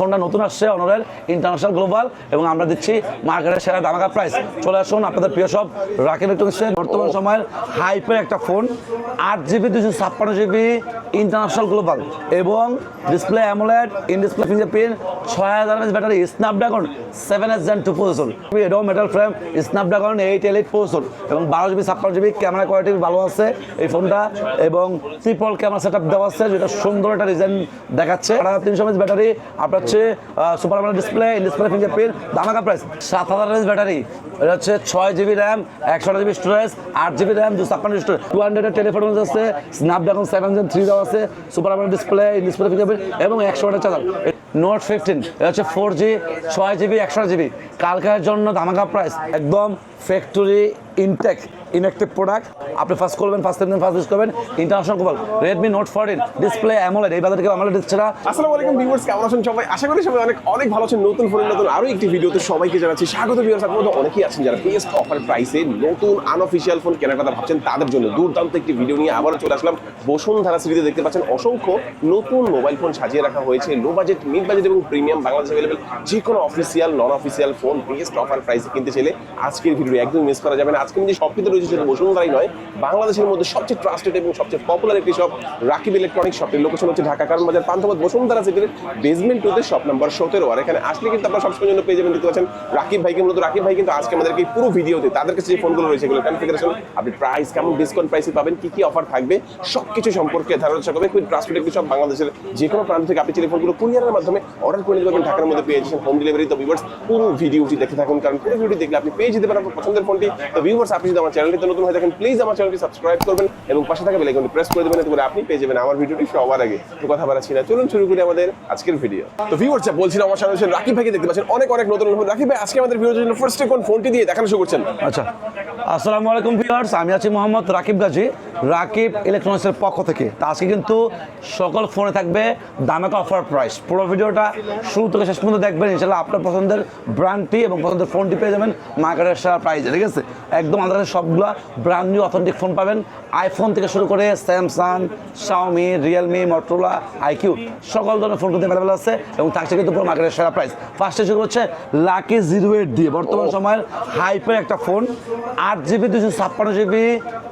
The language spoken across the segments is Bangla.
ফোনটা নতুন আসছে অনরের ইন্টারন্যাশনাল গ্লোবাল এবং আমরা দিচ্ছি মার্কেটের সেরা ধামাকা প্রাইস। চলে আসুন আপনাদের প্রিয় সব রাকিব ইলেকট্রনিক্সে বর্তমান সময়ের হাইপের একটা phone 8GB 256GB international global এবং display AMOLED in display fingerprint 6000 mAh battery Snapdragon 7S Gen 2 processor এটাও metal frame Snapdragon 8 Elite processor এবং 12GB 56GB ক্যামেরা কোয়ালিটি ভালো আছে এই ফোনটা এবং ট্রিপল ক্যামেরা সেটআপ দেওয়া আছে যেটা সুন্দর একটা ডিজাইন দেখাচ্ছে। 300 mAh ব্যাটারি আপনার হচ্ছে super AMOLED display in display fingerprint ধামাকা প্রাইস 7000 mAh ব্যাটারি। এটা হচ্ছে 6GB RAM 128GB storage 8GB RAM 256GB storage 200 এর টেলিফোন আছে স্ন্যাপড্রাগন 7 Gen 3 দেওয়া আছে super AMOLED display in display fingerprint এবং 100 ওয়াটের চার্জার। নোট 15 এটা হচ্ছে 4G 6GB 128GB কালকের জন্য ধামাকা প্রাইস একদম ফ্যাক্টরি ইনটেক ইনঅ্যাক্টিভ প্রোডাক্ট। আপনি ফার্স্ট করবেন ফার্স্ট ইউজ করবেন international global Redmi Note 14 display AMOLED এই বাজারে কেউ AMOLED দিচ্ছে না। আসসালামু আলাইকুম ভিউয়ার্স, কেমন আছেন সবাই? আশা করি সবাই অনেক ভালো আছেন। নতুন ফোনের নতুন আরো একটি ভিডিওতে সবাইকে জানাচ্ছি স্বাগত। ভিউয়ার্স, আপনাদের অনেকেই আছেন যারা বেস্ট অফার প্রাইসে নতুন আনঅফিশিয়াল ফোন কেনার কথা ভাবছেন, তাদের জন্য দুর্দান্ত একটি ভিডিও নিয়ে আবারও চলে আসলাম। বসুন্ধরা সিটিতে দেখতে পাচ্ছেন অসংখ্য নতুন মোবাইল ফোন সাজিয়ে রাখা হয়েছে। লো বাজেট, মিড বাজেট এবং প্রিমিয়াম বাংলাদেশে অ্যাভেলেবল যে কোনো অফিসিয়াল নন অফিসিয়াল ফোন বেস্ট অফার প্রাইসে কিনতে চাইলে আজকের ভিডিও একদম মিস করা যাবে না। আজকে যে শপটিতে রয়েছে সেটা বসুন্ধরাই নয়, বাংলাদেশের মধ্যে সবচেয়ে ট্রাস্টেড এবং সবচেয়ে পপুলার একটি শপ রাকিব ইলেকট্রনিক্স। শপটির লোকেশন হচ্ছে ঢাকা কারণ বাজার পান্থপথ বসুন্ধরা সিটির বেসমেন্ট 2 তে শপ নাম্বার 17। আর এখানে আসলে কিন্তু আপনারা সবসময় জন্য পেয়ে যাবেন, দেখতে পাচ্ছেন রাকিব ভাইকে। মূলত রাকিব ভাই কিন্তু আজকে আমাদেরকে পুরো ভিডিওতে তাদের কাছে যে ফোনগুলো রয়েছে এগুলো কনফিগারেশন, আপনি প্রাইস কেমন, ডিসকাউন্ট প্রাইসে পাবেন, কি কি অফার থাকবে সবকিছু সম্পর্কে ধারণা করবে। খুব ট্রাস্টেড একটি শপ, বাংলাদেশের যে কোনো প্রান্ত থেকে আপনি টেলিফোনগুলো কুরিয়ারের মাধ্যমে অর্ডার করে নিতে পারবেন। ঢাকার মধ্যে পেয়ে যাচ্ছেন হোম ডেলিভারি। তো ভিউয়ার্স, পুরো ভিডিওটি দেখে থাকুন, কারণ পুরো ভিডিও দেখলে আপনি পেয়ে যেতে পারেন আপনার পছন্দের ফোনটি। তো ভিউয়ার্স, আপনি যদি আমার চ্যানেলটিতে নতুন হয়ে থাকেন প্লিজ আমার চ্যানেলটি সাবস্ক্রাইব করবেন এবং পাশে থাকা বেল আইকনটি প্রেস করে দেবেন, এতে করে আপনি পেয়ে যাবেন আমার ভিডিওটি সবার আগে। তো কথা বাড়াচ্ছি না, চলুন শুরু করি আমাদের আজকের ভিডিও। তো ভিউয়ার্স, বলছিলাম আমার সামনে রাকিব ভাইকে দেখতে পাচ্ছেন অনেক নতুন ফোন। রাকিব ভাই, আজকে আমাদের ভিডিওর জন্য ফার্স্টে কোন ফোনটি দিয়ে দেখানো শুরু করছেন? আচ্ছা, আসসালামু আলাইকুম ভিউয়ার্স, আমি আছি মোহাম্মদ রাকিব গাজী রাকিব ইলেকট্রনিক্সের পক্ষ থেকে। তা আজকে কিন্তু সকল ফোনে থাকবে ধামাকা অফার প্রাইস। পুরো ভিডিওটা শুরু থেকে শেষ পর্যন্ত দেখবেন, ইনশাআল্লাহ আপনার পছন্দের ব্র্যান্ডটি এবং পছন্দের ফোনটি পেয়ে যাবেন মার্কেটের সেরা প্রাইসে। ঠিক আছে, একদম আমাদের সবগুলো ব্র্যান্ড নিউ অথেন্টিক ফোন পাবেন, আইফোন থেকে শুরু করে Samsung, Xiaomi, Realme, Motorola, iQOO সকল ধরনের ফোন কিন্তু অ্যাভেলেবল আছে এবং থাকছে কিন্তু পুরো মার্কেটের সেরা প্রাইস। ফার্স্টে শুরু হচ্ছে লাকি 08 দিয়ে বর্তমান সময়ের হাইপের একটা phone 8GB 256GB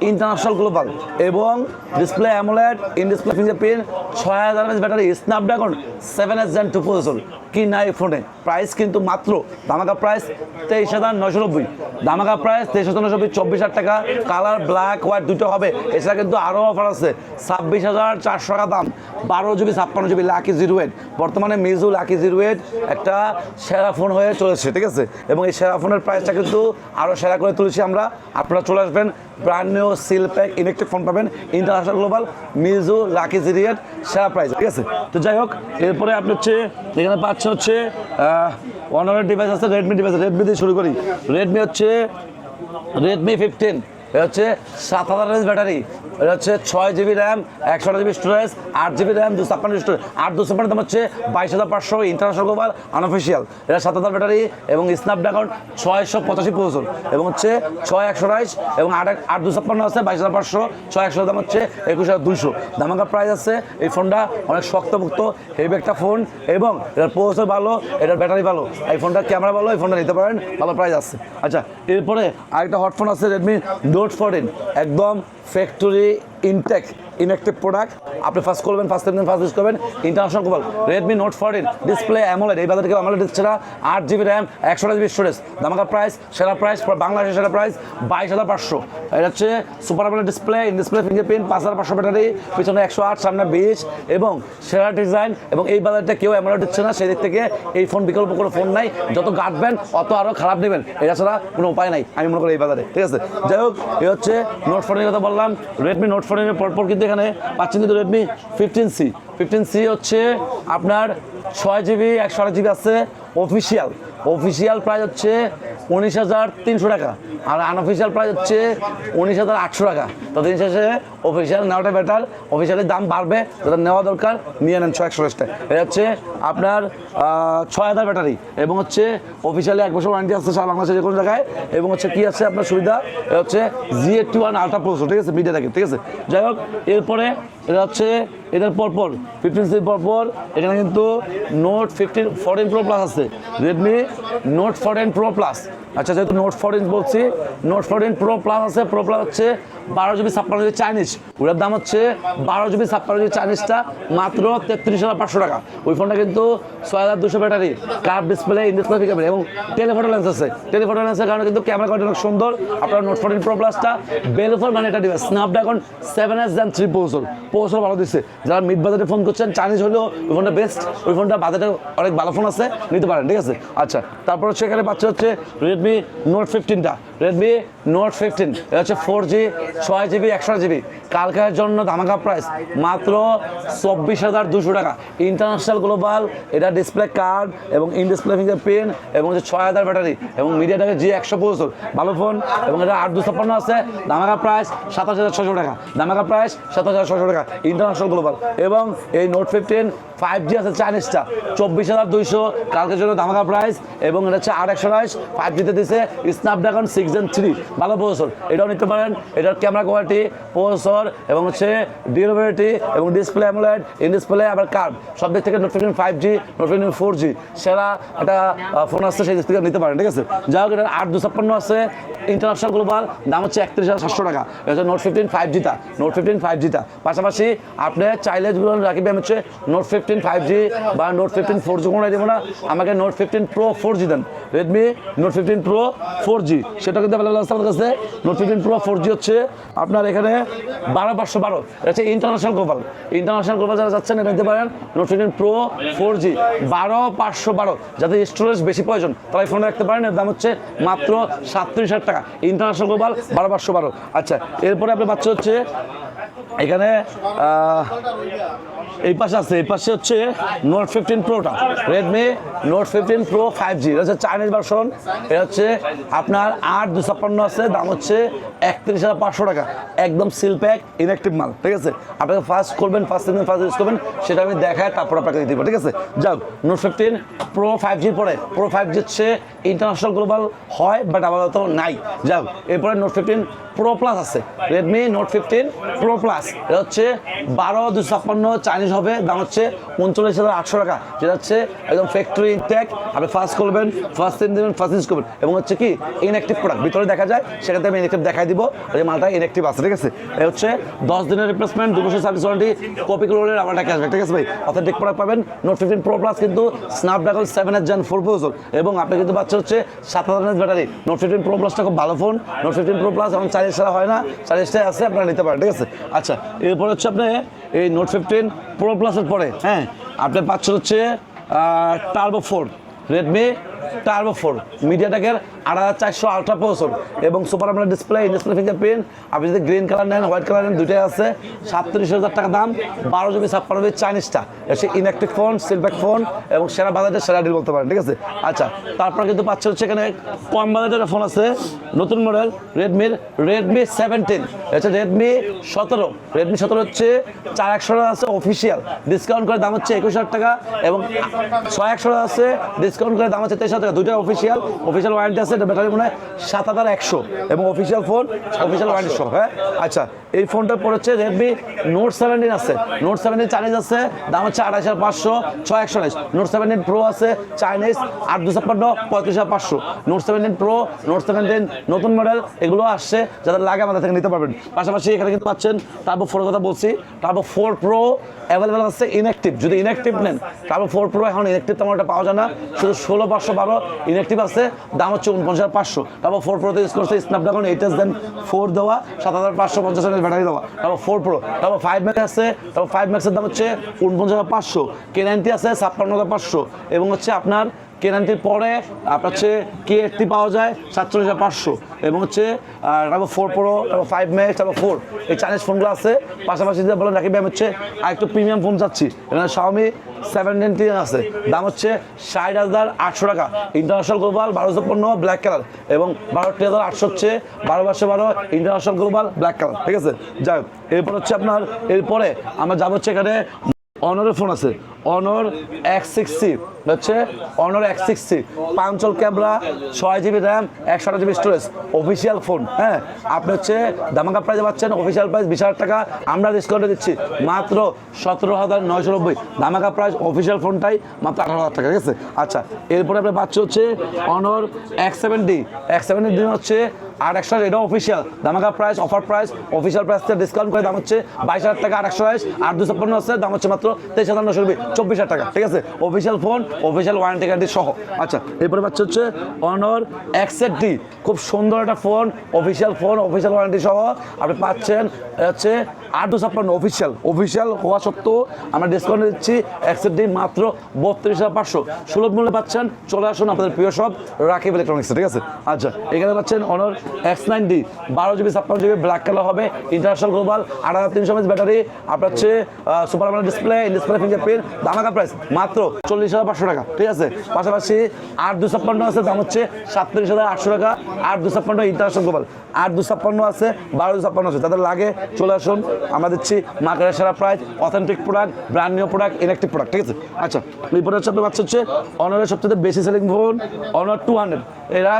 international global এবং display AMOLED in display fingerprint 6000 mAh battery Snapdragon 7S Gen 2 processor. কি নাই ফোনে প্রাইস কিন্তু মাত্র ধামাকা প্রাইস 23990, ধামাকা প্রাইস 23990, 24000 টাকা। কালার ব্ল্যাক হোয়াইট দুটো হবে। এছাড়া কিন্তু আরও অফার আছে 26400 টাকা দাম 12GB 56GB লাকি 08। বর্তমানে মিজু লাকি 08 একটা সেরা ফোন হয়ে চলেছে। ঠিক আছে, এবং এই সেরা ফোনের প্রাইসটা কিন্তু আরও সেরা করে তুলেছি আমরা। আপনারা চলে আসবেন, brand new seal pack electric phone পাবেন ইন্টারন্যাশনাল গ্লোবাল মিজু লাকি 08 সেরা প্রাইস। ঠিক আছে, তো যাই হোক, এরপরে আপনি হচ্ছে এখানে পাচ্ছে হচ্ছে অনারের ডিভাইস আছে, রেডমি ডিভাইস। রেডমি দিয়ে শুরু করি। রেডমি হচ্ছে রেডমি 15, এটা হচ্ছে 7000 mAh ব্যাটারি। এটা হচ্ছে 6GB RAM 128GB storage 8GB RAM 256GB storage 256 দাম হচ্ছে 22500 ইন্টারন্যাশনাল গ্লোবাল আনঅফিশিয়াল। এটা 7000 ব্যাটারি এবং স্ন্যাপড্রাগন 685 প্রসেসর এবং হচ্ছে 6128 এবং 8256 আছে 22500, 6100 দাম হচ্ছে 21200। ধামাকা প্রাইস আছে। এই ফোনটা অনেক শক্তপোক্ত হেভি একটা ফোন এবং এটার প্রসেসর ভালো, এটার ব্যাটারি ভালো, এই ফোনটার ক্যামেরা ভালো, এই ফোনটা নিতে পারেন, ভালো প্রাইস আছে। আচ্ছা, এরপরে আরেকটা হট ফোন আছে Redmi Note 14, একদম ফ্যাক্টরি ইনটেক ইনঅ্যাক্টিভ প্রোডাক্ট। আপনি ফার্স্ট করবেন ফার্স্ট ইউজ করবেন international global Redmi Note 14 display AMOLED এই বাজারে কেউ AMOLED দিচ্ছে না। 8GB র্যাম 128GB স্টোরেজ ধামাকা প্রাইস, সেরা প্রাইস বাংলাদেশের সেরা প্রাইস 22500। এটা হচ্ছে super AMOLED display in display fingerprint 5500 battery, পিছনে 108 সামনে 20 এবং সেরা ডিজাইন এবং এই বাজারটা কেউ AMOLED দিচ্ছে না। সেই দিক থেকে এই ফোন বিকল্প কোনো ফোন নাই, যত গাঁটবেন অত আরও খারাপ নেবেন, এটা ছাড়া কোনো উপায় নাই আমি মনে করি এই বাজারে। ঠিক আছে, যাই হোক, এ হচ্ছে Note 14 কথা বললাম। Redmi Note 14 এর পরপর কিন্তু এখানে পাচ্ছেন কিন্তু Redmi 15C হচ্ছে আপনার 6GB 128GB আছে। অফিসিয়াল প্রাইস হচ্ছে 19300 টাকা আর আনঅফিসিয়াল প্রাইস হচ্ছে 19800 টাকা। তো দিন শেষে অফিসিয়াল নেওয়াটা বেটার, অফিসিয়ালের দাম বাড়বে, যেটা নেওয়া দরকার নিয়ে নেন 128 টাকা। এটা হচ্ছে আপনার 6000 ব্যাটারি এবং হচ্ছে অফিসিয়ালি 1 বছর ওয়ারেন্টি আছে সারা বাংলাদেশে যে কোনো জায়গায় এবং হচ্ছে কি আছে আপনার সুবিধা, এটা হচ্ছে Z81 আলট্রা প্রসেসর। ঠিক আছে, মিডিয়া থাকে। ঠিক আছে, যাই হোক, এরপরে এটা হচ্ছে এটার পরপর 15C পরপর এখানে কিন্তু নোট 14 প্রো প্লাস আছে, রেডমি নোট 14 প্রো প্লাস। আচ্ছা, যেহেতু নোট 14 বলছি, নোট 14 প্রো প্লাস আছে। প্রো প্লাস হচ্ছে 12 GB 56 GB চাইনিজ, ওটার দাম হচ্ছে 12 GB 56 GB চাইনিজটা মাত্র 33,500 টাকা। ওই ফোনটা কিন্তু 6200 battery, curve display, in display fingerprint এবং টেলিফোটো লেন্স আছে। টেলিফোটো লেন্সের কারণে কিন্তু ক্যামেরা কোয়ালিটি অনেক সুন্দর। আপনার নোট 14 প্রো প্লাসটা বেলফোর মানে এটা device, Snapdragon 7S Gen 3 processor ভালো দিচ্ছে। যারা মিড বাজেটে ফোন করছেন, চাইনিজ হলেও ওই ফোনটা বেস্ট, ওই ফোনটা বাজেটে অনেক ভালো ফোন আছে, নিতে পারেন, ঠিক আছে। আচ্ছা, তারপর হচ্ছে এখানে পাচ্ছে হচ্ছে রেডমি নোট 15টা, রেডমি নোট 15 এটা হচ্ছে 4G 6GB 128GB। কালকের জন্য ধামাকা প্রাইস মাত্র 24,200 টাকা। ইন্টারন্যাশনাল গ্লোবাল, এটা ডিসপ্লে কার্ড এবং ইন ডিসপ্লে ফিঙ্গারপ্রিন্ট এবং হচ্ছে 6000 ব্যাটারি এবং মিডিয়াটেকের G100 প্রসেসর, ভালো ফোন। এবং এটা 8256 আছে, ধামাকা প্রাইস 27,600 টাকা, ধামাকা প্রাইস 27,600 টাকা ইন্টারন্যাশনাল গ্লোবাল। এবং এই নোট 15 5G আছে চাইনিজটা 24,200, কালকের জন্য ধামাকা প্রাইস। এবং এটা হচ্ছে 8/128 5Gতে দিচ্ছে, স্ন্যাপড্রাগন 6 Gen 3 ভালো প্রসেসর, এটাও নিতে পারেন। এটার ক্যামেরা কোয়ালিটি, প্রসেসর এবং হচ্ছে ডিউরেবিলিটি এবং ডিসপ্লে অ্যামোলেড, ইন ডিসপ্লে আবার কার্ভ, সব দিক থেকে নোট 15 5G, নোট 15 4G সেরা একটা ফোন আসছে, সেই দিক থেকে নিতে পারেন, ঠিক আছে। যাই হোক, এটা 8256 আছে ইন্টারন্যাশনাল গ্লোবাল, দাম হচ্ছে 31,700 টাকা। এটা হচ্ছে নোট 15 5Gটা, নোট 15 5Gটা। পাশাপাশি আপনি চাইলে যেগুলো রাখি আমি হচ্ছে নোট 15 5G বা নোট 15 4G কোনোটাই দেবো না, আমাকে নোট 15 প্রো 4G দেন। রেডমি নোট 15 প্রো 4G সেটা কিন্তু অ্যাভেলেবল আছে আমাদের কাছে। নোট 15 প্রো 4G হচ্ছে আপনার এখানে 12,512, এটা হচ্ছে ইন্টারন্যাশনাল গ্লোবাল। ইন্টারন্যাশনাল গ্লোবাল যারা যাচ্ছেন এটা নিতে পারেন। নোট 15 প্রো 4G 12,512, যাদের স্টোরেজ বেশি প্রয়োজন তারা এই ফোনে রাখতে পারেন। এর দাম হচ্ছে মাত্র 37,000 টাকা, ইন্টারন্যাশনাল গ্লোবাল 12,512। আচ্ছা, এরপরে আপনার বাচ্চা হচ্ছে এখানে এই পাশে আছে, এই পাশে হচ্ছে নোট 15 প্রোটা, রেডমি নোট 15 প্রো 5G, এটা হচ্ছে চাইনিজ ভার্সন। এটা হচ্ছে আপনার 8,256 আছে, দাম হচ্ছে 31,500 টাকা, একদম সিল প্যাক ইনঅ্যাক্টিভ মাল, ঠিক আছে। আপনাকে ফার্স্ট করবেন, ফার্স্ট ইউজ করবেন, সেটা আমি দেখায় তারপর আপনাকে দিতে পারি, ঠিক আছে। যাও, নোট 15 প্রো 5G পরে প্রো 5G হচ্ছে ইন্টারন্যাশনাল গ্লোবাল হয়, বাট আপাতত নাই। যাও, এরপরে নোট 15 প্রো প্লাস আছে, রেডমি নোট 15 প্রো প্লাস, এটা হচ্ছে 12,256 চাইনিজ হবে, দাম হচ্ছে 39,800 টাকা, যেটা হচ্ছে একদম ফ্যাক্টরি ইনটেক। আপনি ফার্স্ট করবেন, ফার্স্ট দিন ফার্স্ট ইউজ করবেন এবং হচ্ছে কি ইনঅ্যাক্টিভ প্রোডাক্ট ভিতরে দেখা যায়, সেখানে আমি ইনঅ্যাক্টিভ দেখাই দিব, এই মালটা ইনঅ্যাক্টিভ আছে, ঠিক আছে। এটা হচ্ছে 10 দিনের রিপ্লেসমেন্ট, 2 বছর সার্ভিস ওয়ারেন্টি, কপি করলে আমার টাকা আসবে, ঠিক আছে ভাই। অথেন্টিক প্রোডাক্ট পাবেন। নোট 15 প্রো প্লাস কিন্তু স্ন্যাপড্রাগন 7S Gen 4 প্রসেসর এবং আপনি কিন্তু পাচ্ছেন হচ্ছে 7000 mAh ব্যাটারি। নোট 15 প্রো প্লাসটা খুব ভালো ফোন। নোট 15 প্রো প্লাস এখন 40 ছাড়া হয় না, 40টাই আছে, আপনারা নিতে পারেন, ঠিক আছে। আচ্ছা, এরপর হচ্ছে আপনি এই নোট 15 প্রো প্লাসের পরে হ্যাঁ আপনি পাচ্ছেন হচ্ছে টার্বো 4, রেডমি টার্বো 4 মিডিয়াটেকের 8400 আলট্রা প্রসেসর এবং super AMOLED display, in display fingerprint. আপনি যদি গ্রিন কালার নেন, হোয়াইট কালার নেন, দুইটাই আছে। 37,000 টাকা দাম, 12 GB 56GB চাইনিজটা, এসে ইনঅ্যাক্টিভ ফোন, সিলব্যাক ফোন এবং সেরা বাজেটের সেরা ডিল বলতে পারেন, ঠিক আছে। আচ্ছা, তারপর কিন্তু পাচ্ছে হচ্ছে এখানে কম বাজেটের ফোন আছে, নতুন মডেল রেডমি 17, হচ্ছে রেডমি 17। রেডমি 17 হচ্ছে 4100 টাকা আছে অফিসিয়াল, ডিসকাউন্ট করে দাম হচ্ছে 21,000 টাকা এবং 6100 টাকা আছে, ডিসকাউন্ট করে দাম হচ্ছে 23,000 টাকা। দুইটা অফিসিয়াল ওয়ারেন্টি আছে, ব্যাটারি মনে হয় 7100 এবং অফিসিয়াল ফোন, অফিসিয়াল ওয়ারেন্টি সহ, হ্যাঁ। আচ্ছা, এই ফোনটার পর হচ্ছে রেডমি নোট 17 আছে, নোট 17 চাইনিজ আছে, দাম হচ্ছে 28,500, 6128। নোট 17 প্রো আছে চাইনিজ 8,256, 35,500। নোট 17 প্রো, নোট 17 নতুন মডেল, এগুলো আসছে, যাদের লাগে আমাদের থেকে নিতে পারবেন। পাশাপাশি এখানে কিন্তু পাচ্ছেন টার্বো 4 কথা বলছি, টার্বো 4 প্রো অ্যাভেলেবেল আছে ইনঅ্যাক্টিভ, যদি ইনঅ্যাক্টিভ নেন টার্বো 4 প্রো এখন ইনঅ্যাক্টিভ তেমন একটা পাওয়া যায় না, শুধু 16,512 ইনঅ্যাক্টিভ আছে, দাম হচ্ছে 49,500। টার্বো 4 প্রোতে ইউজ করছে স্ন্যাপড্রাগন 8S Gen 4 দেওয়া, 7,550 mAh ব্যাটারি দেওয়া টার্বো 4 প্রো। টার্বো 5 ম্যাক্স আছে, টার্বো 5 ম্যাক্সের দাম হচ্ছে 49,500। K90 আছে 56,500 এবং হচ্ছে আপনার K90 পরে আপনার হচ্ছে K80 পাওয়া যায় 47,500 এবং হচ্ছে Turbo 4 pro, turbo 5 max, turbo 4 এই চাইনিজ ফোনগুলো আছে। পাশাপাশি যে বলেন রাকিব ভাই হচ্ছে আরেকটু প্রিমিয়াম ফোন চাচ্ছি, এখানে Xiaomi 17 আছে, দাম হচ্ছে 60,800 টাকা, ইন্টারন্যাশনাল গ্লোবাল 1250 ব্ল্যাক কালার এবং 62,800 হচ্ছে 12,12 ইন্টারন্যাশনাল গ্লোবাল ব্ল্যাক কালার, ঠিক আছে। যাই হোক, এরপর হচ্ছে আপনার এরপরে আমরা যাবো হচ্ছে এখানে অনারের ফোন আছে, অনর X6C, হচ্ছে অনর X6C, 5 camera, 6GB RAM, 128GB storage, official phone. হ্যাঁ, আপনি হচ্ছে ধামাকা প্রাইসে পাচ্ছেন, অফিসিয়াল প্রাইস 20,000 টাকা, আমরা ডিসকাউন্টে দিচ্ছি মাত্র 17,990। ধামাকা প্রাইস অফিসিয়াল ফোনটাই মাত্র 18,000 টাকা, ঠিক আছে? আচ্ছা, এরপরে আপনি পাচ্ছেন হচ্ছে অনর X7D দিন হচ্ছে 828, এটাও অফিসিয়াল ধামাকা price, offer price, official price থেকে ডিসকাউন্ট করে দাম হচ্ছে 22,000 টাকা, 828, 856 আছে, দাম হচ্ছে মাত্র 23,990, 24,000 টাকা, ঠিক আছে? Official phone, official warranty guarantee সহ। আচ্ছা, এরপরে পাচ্ছে হচ্ছে অনর X8D, খুব সুন্দর একটা phone, official phone, official warranty সহ আপনি পাচ্ছেন হচ্ছে 856, অফিসিয়াল হওয়া সত্ত্বেও আমরা ডিসকাউন্ট দিচ্ছি X8D মাত্র 32,500, সুলভ মূল্যে পাচ্ছেন। চলে আসুন আপনাদের প্রিয় সব রাকিব ইলেকট্রনিক্সে, ঠিক আছে? আচ্ছা, এখানে পাচ্ছেন অনর X9D, 12GB 56GB black colour হবে, ইন্টারন্যাশনাল গ্লোবাল, 8300 mAh ব্যাটারি, আপনার হচ্ছে super AMOLED display, display fingerprint, ধামাকা প্রাইস মাত্র 40,500 টাকা, ঠিক আছে? পাশাপাশি 8-256 আছে, দাম হচ্ছে 37,800 টাকা, 8-256 ইন্টারন্যাশনাল গ্লোবাল, 8-256 আছে, 12-256 আছে, তাদের লাগে চলে আসুন, আমরা দিচ্ছি মার্কেটের সেরা price, authentic product, brand new product, electric product, ঠিক আছে? আচ্ছা, এরপরে হচ্ছে আপনার পাচ্ছে হচ্ছে অনরের সবচেয়ে বেশি সেলিং ফোন অনর 200, এরা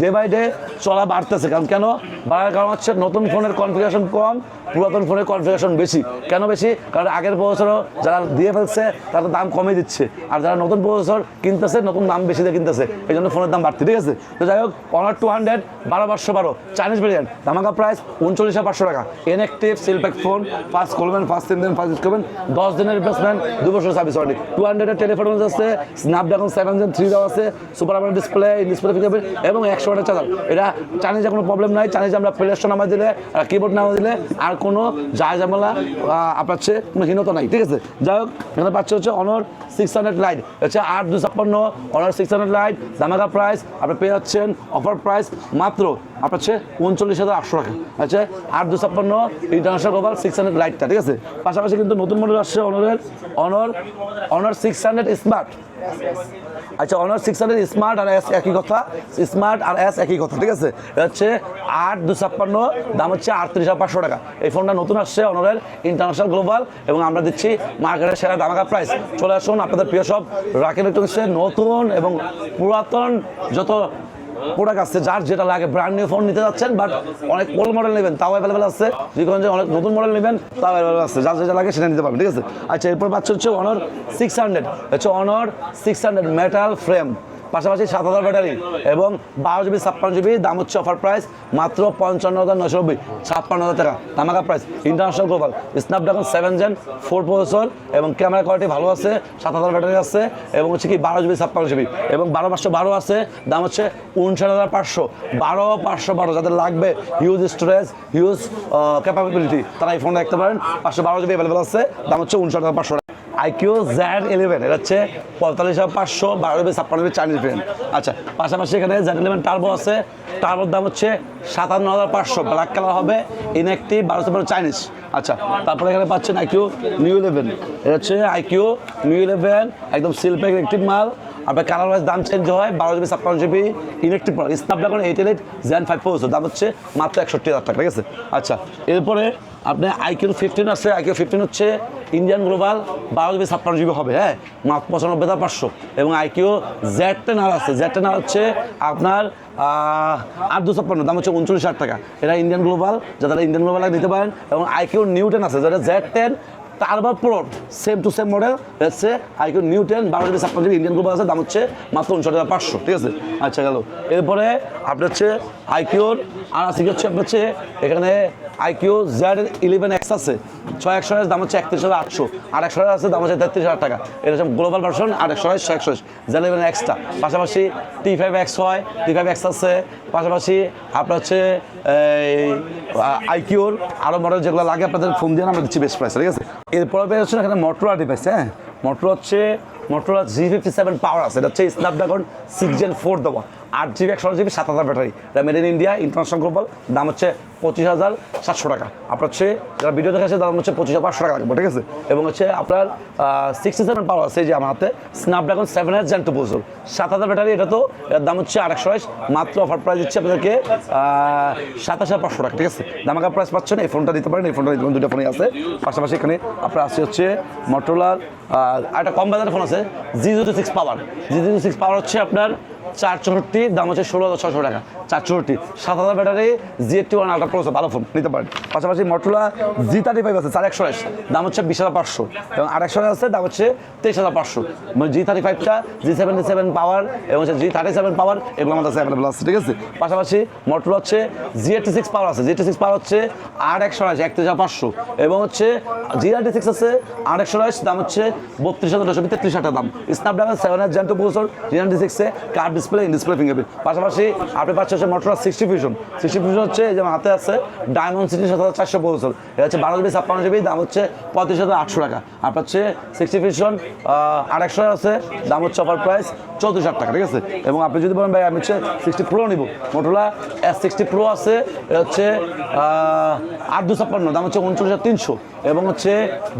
ডে বাই ডে চলা বাড়তেছে। কারণ কেন বাড়ার কারণ হচ্ছে নতুন ফোনের কনফিগারেশন কম, পুরাতন ফোনের কনফিগারেশন বেশি। কেন বেশি? কারণ আগের প্রসেসরও যারা দিয়ে ফেলছে তারা দাম কমে দিচ্ছে, আর যারা নতুন প্রসেসর কিনতেছে নতুন দাম বেশি দিয়ে কিনতেছে, এই জন্য ফোনের দাম বাড়ছে, ঠিক আছে? তো যাই হোক, অনার 200 12,512 চাইনিজ ভেরিয়েন্ট, ধামাকা প্রাইস 39,500 টাকা, ইনঅ্যাক্টিভ সিলপ্যাক ফোন, ফার্স্ট করবেন, ফার্স্ট 3 দিন ফার্স্ট ইউজ করবেন, 10 দিনের রিপ্লেসমেন্ট, 2 বছর সার্ভিস ওয়ারেন্টি। 200 টেলিফোন আছে, স্ন্যাপড্রাগন 7 Gen 3 দেওয়া আছে, super AMOLED display, display fingerprint এবং 100 ওয়াটের চার্জার। এটা চাইনিজে কোনো প্রবলেম নাই, চাইনিজে আমরা প্লে স্টোর নামা দিলে, কিবোর্ড নামা দিলে আর কোনো যায় ঝামেলা আপনার হচ্ছে কোনো হীনতা নাই, ঠিক আছে? যাই হোক, এখানে পাচ্ছে হচ্ছে অনর 600 লাইট, হচ্ছে 8-256 অনর 600 লাইট, ধামাকা প্রাইস আপনি পেয়ে যাচ্ছেন অফার প্রাইস মাত্র আপনার হচ্ছে 39,800 টাকা। আচ্ছা, 8-256 ইন্টারন্যাশনাল গ্লোবাল 600 লাইটটা, ঠিক আছে? পাশাপাশি কিন্তু নতুন মডেল আসছে অনর 600 স্মার্ট। আচ্ছা, অনার 600 স্মার্ট আর এস একই কথা, স্মার্ট আর এস একই কথা, ঠিক আছে? এটা হচ্ছে 8-256, দাম হচ্ছে 38,500 টাকা। এই ফোনটা নতুন আসছে অনরের ইন্টারন্যাশনাল গ্লোবাল, এবং আমরা দিচ্ছি মার্কেটের সেরা ধামাকা প্রাইস। চলে আসুন আপনাদের প্রিয় সব রাকিব ইলেকট্রনিক্সের নতুন এবং পুরাতন যত প্রোডাক্ট আছে, যার যেটা লাগে, ব্র্যান্ড নিউ ফোন নিতে যাচ্ছেন বাট অনেক ওল্ড মডেল নেবেন তাও অ্যাভেলেবেল আছে, যে অনেক নতুন মডেল নেবেন তাও অ্যাভেলেবেল আছে, যার যেটা লাগে সেটা নিতে পারবেন, ঠিক আছে? আচ্ছা, এরপর পাচ্ছে হচ্ছে অনর 600, হচ্ছে অনর 600 মেটাল ফ্রেম, পাশাপাশি 7,000 ব্যাটারি এবং 12GB 56GB, দাম হচ্ছে অফার প্রাইস মাত্র 55,990, 56,000 টাকা, ধামাকা price, international global, Snapdragon 7 Gen 4 processor এবং ক্যামেরা কোয়ালিটি ভালো আছে, 7,000 ব্যাটারি আছে এবং হচ্ছে কি 12GB 56GB এবং 12/512 আছে, দাম হচ্ছে 59,500, 12/512, যাদের লাগবে হিউজ স্টোরেজ, হিউজ ক্যাপাবিলিটি, তারা এই ফোনটা দেখতে পারেন। 512GB অ্যাভেলেবেল আছে, দাম হচ্ছে 59,500 টাকা। IQ Z11, এটা হচ্ছে 45,500, 12GB 56GB চাইনিজ ভেরিয়েন্ট। আচ্ছা, পাশাপাশি এখানে Z11 টার্বো আছে, টার্বোর দাম হচ্ছে 57,500, ব্ল্যাক কালার হবে, ইনঅ্যাক্টিভ, 1200 চাইনিজ। আচ্ছা, তারপরে এখানে পাচ্ছেন IQ Neo 11, এটা হচ্ছে IQ Neo 11, একদম সিলপ্যাক ইলেকট্রিক মাল, আপনার কালার ওয়াইজ দাম চেঞ্জ হয়, 12GB 56GB ইলেকট্রিক মাল, স্ন্যাপড্রাগন 888 Gen 5 প্রসেসর, দাম হচ্ছে মাত্র 61,000 টাকা, ঠিক আছে? আচ্ছা, এরপরে আপনি IQ 15 আছে, IQ 15 হচ্ছে ইন্ডিয়ান গ্লোবাল, 12GB 56GB হবে, হ্যাঁ, মাত্র 95,500 এবং IQ Z10 আর আছে, Z10 আর হচ্ছে আপনার 8-256, দাম হচ্ছে 39,000 টাকা, এটা ইন্ডিয়ান গ্লোবাল, যারা ইন্ডিয়ান গ্লোবাল নিতে পারেন। এবং IQ Neo 10 আছে, যেটা Z10 turbo pro, same to same model, হচ্ছে IQ Neo 10, 12GB 56GB Indian global আছে, দাম হচ্ছে মাত্র 59,500, ঠিক আছে? আচ্ছা, গেল। এরপরে আপনার হচ্ছে IQ আর আছে হচ্ছে আপনার হচ্ছে এখানে IQ Z11X আছে, 6/128, দাম হচ্ছে 31,800, আর 128 আছে, দাম হচ্ছে 33,000 টাকা, এটা হচ্ছে গ্লোবাল ভার্সন, আর 128 Z11X-টা। পাশাপাশি T5X হয়, T5X আছে, পাশাপাশি আপনার হচ্ছে IQর আরও মডেল যেগুলো লাগে আপনাদের ফোন দিয়ে আমরা দিচ্ছি বেস্ট প্রাইস, ঠিক আছে? এরপরে পেয়ে হচ্ছে এখানে Motorola ডিভাইস, হ্যাঁ, Motorola G57 পাওয়ার আছে, এটা হচ্ছে স্ন্যাপড্রাগন 6 Gen 4 দেওয়া, 8GB 128GB 7,000 ব্যাটারি, এটা made in India, international global, দাম হচ্ছে 25,700 টাকা। আপনার হচ্ছে যারা ভিডিও দেখাচ্ছে তার হচ্ছে 25,500 টাকা লাগবে, ঠিক আছে। এবং হচ্ছে আপনার 67 পাওয়ার আছে, যে আমার হাতে Snapdragon 7H Gen 2 processor, 7,000 battery. এটা তো এর দাম হচ্ছে 828, মাত্র অফার প্রাইস দিচ্ছে আপনাদেরকে 27,500 টাকা, ঠিক আছে। দামাকা প্রাইস পাচ্ছেন। এই ফোনটা দিতে পারেন, এই ফোনটা দিতে পারেন, দুটো ফোনই আছে। পাশাপাশি এখানে আপনার আসছে হচ্ছে মোটরোলার একটা কম বাজারের ফোন আছে G06 পাওয়ার। G06 পাওয়ার হচ্ছে আপনার 464, দাম হচ্ছে 16,600 টাকা। 464, 7,000 ব্যাটারি, Z81 আল্ট্রা প্রো, ভালো ফোন নিতে পারেন। পাশাপাশি মোটরোলা G35 আছে 4,128, দাম হচ্ছে 20,500, এবং 8,100 আছে, দাম হচ্ছে 23,500। G35টা G77 পাওয়ার এবং হচ্ছে G37 পাওয়ার, এগুলো আমাদের কাছে অ্যাভেলেবল আছে, ঠিক আছে। পাশাপাশি মোটরোলা হচ্ছে G86 পাওয়ার আছে, G86 পাওয়ার হচ্ছে 8,128, 31,500, এবং হচ্ছে G96 আছে 8,128, দাম হচ্ছে 32,933 টাকা দাম। Snapdragon 7H Gen 2 processor, G96 card display, in display fingerprint. পাশাপাশি আপনি পাচ্ছেন হচ্ছে মোটরোলা 60 Fusion। 60 Fusion হচ্ছে এই যে আমার হাতে আছে ডায়মন্ড সিটি 7400 প্রসেসর, এটা হচ্ছে 12 GB 56 GB, দাম হচ্ছে 35,800 টাকা। আপনার হচ্ছে 60 Fusion 8,100 আছে, দাম হচ্ছে অফার প্রাইস 34,000 টাকা, ঠিক আছে। এবং আপনি যদি বলেন ভাই আমি হচ্ছে 60 Pro নিব, মোটরোলা S60 Pro আছে, এটা হচ্ছে 8,256, দাম হচ্ছে 39,300, এবং হচ্ছে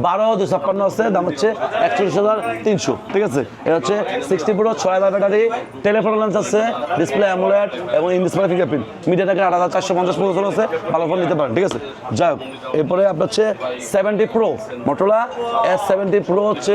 12,256 আছে, দাম হচ্ছে 41,300, ঠিক আছে। এটা হচ্ছে 60 Pro, 6,000 ব্যাটারি, টেলিফোন লেন্স আছে, ডিসপ্লে অ্যামোলেড এবং ইন ডিসপ্লে ফিঙ্গারপ্রিন্ট। মিডিয়াটেকের 8,450 প্রসেসর আছে, ভালো ফোন নিতে পারেন, ঠিক আছে। যাই হোক, এরপরে আপনার হচ্ছে 70 Pro, মোটরোলা S70 Pro হচ্ছে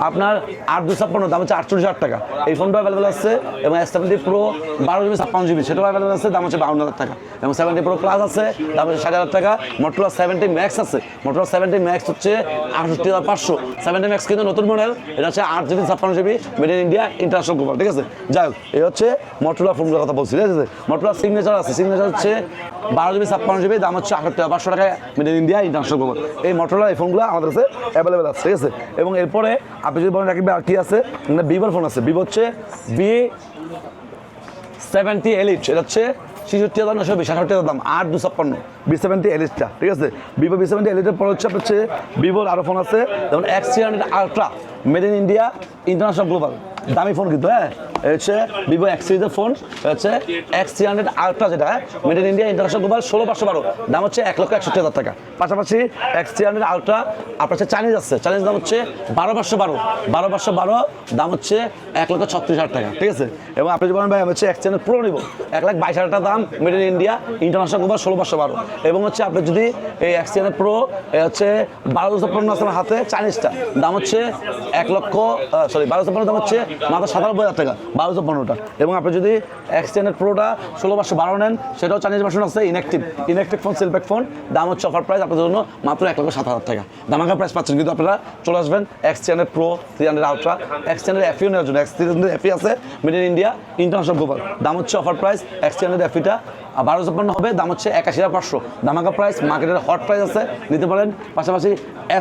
আপনার 8,256, দাম হচ্ছে 48,000 টাকা। এই ফোনটা অ্যাভেলেবল আছে। এবং S70 Pro 12 GB 56 GB, সেটাও অ্যাভেলেবল আছে, দাম হচ্ছে 52,000 টাকা। এবং 70 Pro Plus আছে, দাম হচ্ছে 60,000 টাকা। মোটরোলা 70 Max আছে, মোটরোলা 70 Max হচ্ছে 68,500। 70 Max কিন্তু নতুন মডেল, এটা হচ্ছে 8 GB 56 GB, made in India, international global, ঠিক আছে। যাই হোক, এই হচ্ছে মোটরোলা ফোনগুলোর কথা বলছি, ঠিক আছে। মোটরোলা সিগনেচার আছে, সিগনেচার হচ্ছে 12 GB 56 GB, দাম হচ্ছে 68,500 টাকা, made in India, international global. এই মোটরোলা এই ফোনগুলো আমাদের কাছে অ্যাভেলেবল আছে, ঠিক আছে। এবং এরপরে আপনি যদি বলেন রাখবেন আর কি আছে, ভিভোর ফোন আছে। ভিভো হচ্ছে V70 Elite, এটা হচ্ছে 66,920, 68,000 দাম, 8,256, V70 Elite-টা, ঠিক আছে। ভিভো V70 Elite-এর পর হচ্ছে আপনার হচ্ছে ভিভোর আরও ফোন আছে, যেমন X300 Ultra, made in India, international global, দামি ফোন কিন্তু, হ্যাঁ। হচ্ছে ভিভো X সিরিজের ফোন, হচ্ছে X300 Ultra, যেটা made in India, international global, 16,512, দাম হচ্ছে 1,61,000 টাকা। পাশাপাশি X300 Ultra আপনার হচ্ছে চাইনিজ আছে, চাইনিজ দাম হচ্ছে 12,512, দাম হচ্ছে 1,36,000 টাকা, ঠিক আছে। এবং আপনি যদি বলেন ভাই আমি হচ্ছে X300 Pro নিব, 1,22,000 টাকা দাম, made in India, international global, 16,512। এবং হচ্ছে আপনি যদি এই X300 Pro হচ্ছে 12,256 আছে আমার হাতে, চাইনিজটা দাম হচ্ছে 12,256, দাম হচ্ছে মাত্র 97,000 টাকা, 12,256টা। এবং আপনি যদি X300 Proটা 16,512 নেন, সেটাও চাইনিজ ভার্সন আছে, ইনঅ্যাক্টিভ ফোন, সেলপ্যাক ফোন, দাম হচ্ছে অফার প্রাইস আপনাদের জন্য মাত্র 1,07,000 টাকা। দামাকা প্রাইস পাচ্ছেন, কিন্তু আপনারা চলে আসবেন X300 Pro, 300 Ultra, X300 FE নেওয়ার জন্য। X300 FE আছে, made in India, international global, দাম হচ্ছে অফার প্রাইস X300 FE-টা 12,056 হবে, দাম হচ্ছে 81,500, দামাকা প্রাইস, মার্কেটের হট প্রাইস আছে, নিতে পারেন। পাশাপাশি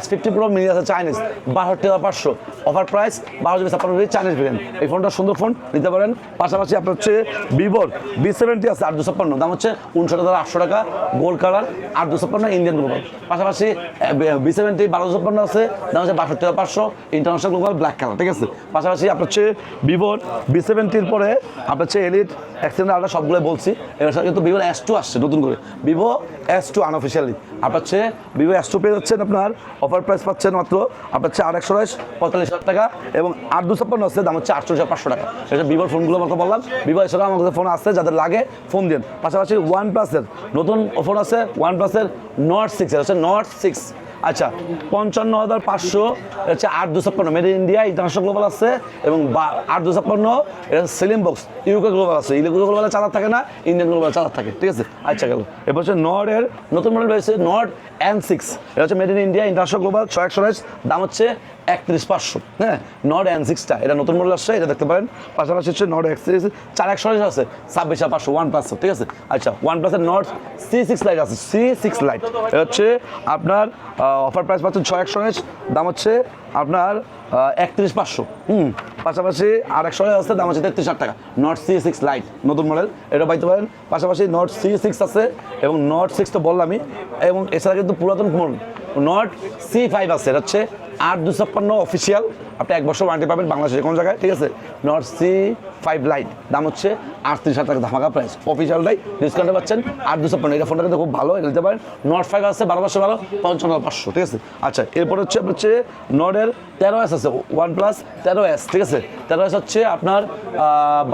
S50 Pro মিনি আছে Chinese, 62,500, offer price 12 GB 56 GB, Chinese variant. এই ফোনটা সুন্দর ফোন, নিতে পারেন। পাশাপাশি আপনার হচ্ছে ভিভোর V70 আছে 8,256, দাম হচ্ছে 59,800 টাকা, গোল্ড কালার, 8,256, ইন্ডিয়ান গ্লোবাল। পাশাপাশি V70 12,256 আছে, দাম হচ্ছে 62,500, ইন্টারন্যাশনাল গ্লোবাল, ব্ল্যাক কালার, ঠিক আছে। পাশাপাশি আপনার হচ্ছে ভিভোর V70-র পরে আপনার হচ্ছে এলিট, X300 Ultra সবগুলো বলছি। এবার কিন্তু ভিভোর S2 আসছে নতুন করে, ভিভো S2 আনঅফিসিয়ালি। আপনার হচ্ছে ভিভো S2 পেয়ে যাচ্ছেন, আপনার অফার প্রাইস পাচ্ছেন মাত্র আপনার হচ্ছে 8,128, 45,000 টাকা। এবং 8,256 আছে, দাম হচ্ছে 48,500 টাকা। এটা ভিভোর ফোনগুলোর মতো বললাম। ভিভো এছাড়াও আমার কাছে ফোন আসছে, যাদের লাগে ফোন দিন। পাশাপাশি OnePlus-এর নতুন ফোন আছে, OnePlus-এর Nord 6, এটা হচ্ছে Nord 6, আচ্ছা 55,500, হচ্ছে 8,256, made in India, international global আছে। এবং 8,256 এটা সেলিং বক্স, ইউকে গ্লোবাল আছে, ইউকে গ্লোবালে চালার থাকে না, ইন্ডিয়ান গ্লোবাল চালার থাকে, ঠিক আছে। আচ্ছা গেল, এরপর হচ্ছে নর্ডের নতুন মডেল রয়েছে, Nord N6, এটা হচ্ছে made in India, international global, 6,128, দাম হচ্ছে 31,500, হ্যাঁ। Nord N6টা এটা নতুন মডেল আসছে, এটা দেখতে পারেন। পাশাপাশি হচ্ছে Nord X সিরিজ 4,128 আছে, 26,500, OnePlus, ঠিক আছে। আচ্ছা OnePlus-এর Nord C6 Lite আছে, C6 Lite, এটা হচ্ছে আপনার অফার প্রাইস পাচ্ছেন 6,128, দাম হচ্ছে আপনার 31,500। পাশাপাশি 8,128 আছে, দাম হচ্ছে 33,000 টাকা, Nord C6 Lite নতুন মডেল, এটা পাইতে পারেন। পাশাপাশি Nord C6 আছে, এবং Nord 6 তো বললামই। এবং এছাড়া কিন্তু পুরাতন মডেল Nord C5 আছে, এটা হচ্ছে 8/256 অফিসিয়াল, আপনি 1 বছর ওয়ারেন্টি পাবেন বাংলাদেশের কোনো জায়গায়, ঠিক আছে। নট C5 লাইট দাম হচ্ছে 38,000 টাকা, ধামাকা প্রাইস, অফিসিয়ালটাই ডিসকাউন্টে পাচ্ছেন 8/256। এটা ফোনটা কিন্তু খুব ভালো, এটা নিতে পারেন। নট 5 আছে 12/12 55,500, ঠিক আছে। আচ্ছা, এরপর হচ্ছে আপনার হচ্ছে নটের 13S আছে, OnePlus 13S, ঠিক আছে। 13S হচ্ছে আপনার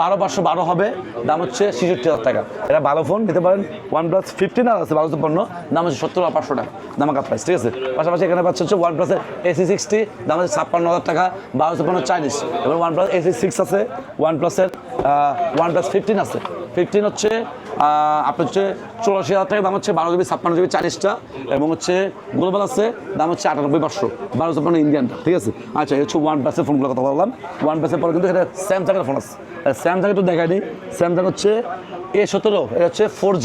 12/12 হবে, দাম হচ্ছে 66,000 টাকা। এটা ভালো ফোন, নিতে পারেন। OnePlus 15 আর আছে 12/56, দাম হচ্ছে 70,500 টাকা, ধামাকা প্রাইস, ঠিক আছে। পাশাপাশি এখানে পাচ্ছে হচ্ছে OnePlus AC60, দাম হচ্ছে 56,000 টাকা, 12/56 চাইনিজ। এবং OnePlus AC6 আছে, OnePlus 15 আছে। 15 হচ্ছে আপনার হচ্ছে 84,000 টাকা, দাম হচ্ছে 12GB 56GB চাইনিজটা। এবং হচ্ছে গ্লোবাল আছে, দাম হচ্ছে 98,500, 12/56 ইন্ডিয়ানটা, ঠিক আছে। আচ্ছা, এই হচ্ছে OnePlus-এর ফোনগুলো কথা বললাম। OnePlus-এর পরে কিন্তু এটা স্যামসাংয়ের ফোন আছে। স্যামসাং একটু দেখাই নি। স্যামসাং হচ্ছে A17, এটা হচ্ছে 4G,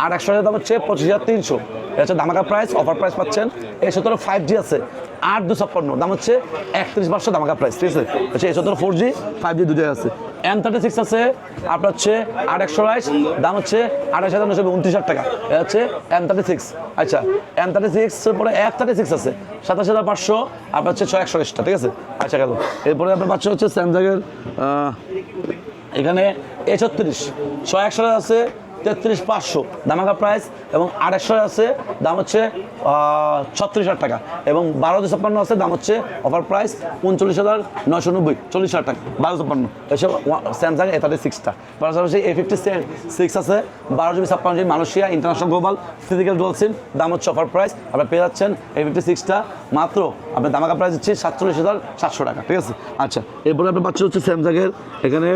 আর 100 দাম হচ্ছে 25,300, এটা হচ্ছে ধামাকা প্রাইস, অফার প্রাইস পাচ্ছেন। A17 5G আছে, 8/256, দাম হচ্ছে 31,500, ধামাকা প্রাইস, ঠিক আছে। হচ্ছে A17 4G 5G দুটোই আছে। M36 আছে আপনার হচ্ছে 8/128, দাম হচ্ছে 28,929 টাকা, এটা হচ্ছে M36। আচ্ছা, M36 এর পরে F36 আছে 27,500, আপনার হচ্ছে 6/128টা, ঠিক আছে। আচ্ছা, গেল। এরপরে আপনার পাচ্ছে হচ্ছে স্যামসাংয়ের এখানে A36 6/128 আছে 33,500, ধামাকা প্রাইস। এবং 8/128 আছে, দাম হচ্ছে 36,000 টাকা। এবং 12/56 আছে, দাম হচ্ছে অফার প্রাইস 39,990, 40,000 টাকা, 12/56 এসব স্যামসাং A36টা। পাশাপাশি A56 আছে 12GB 56GB Malaysia international global physical dual sim, দাম হচ্ছে অফার প্রাইস, আপনারা পেয়ে যাচ্ছেন A56টা মাত্র আপনার ধামাকা প্রাইস হচ্ছে 47,700 টাকা, ঠিক আছে। আচ্ছা, এরপরে আপনার পাচ্ছেন হচ্ছে স্যামসাংয়ের এখানে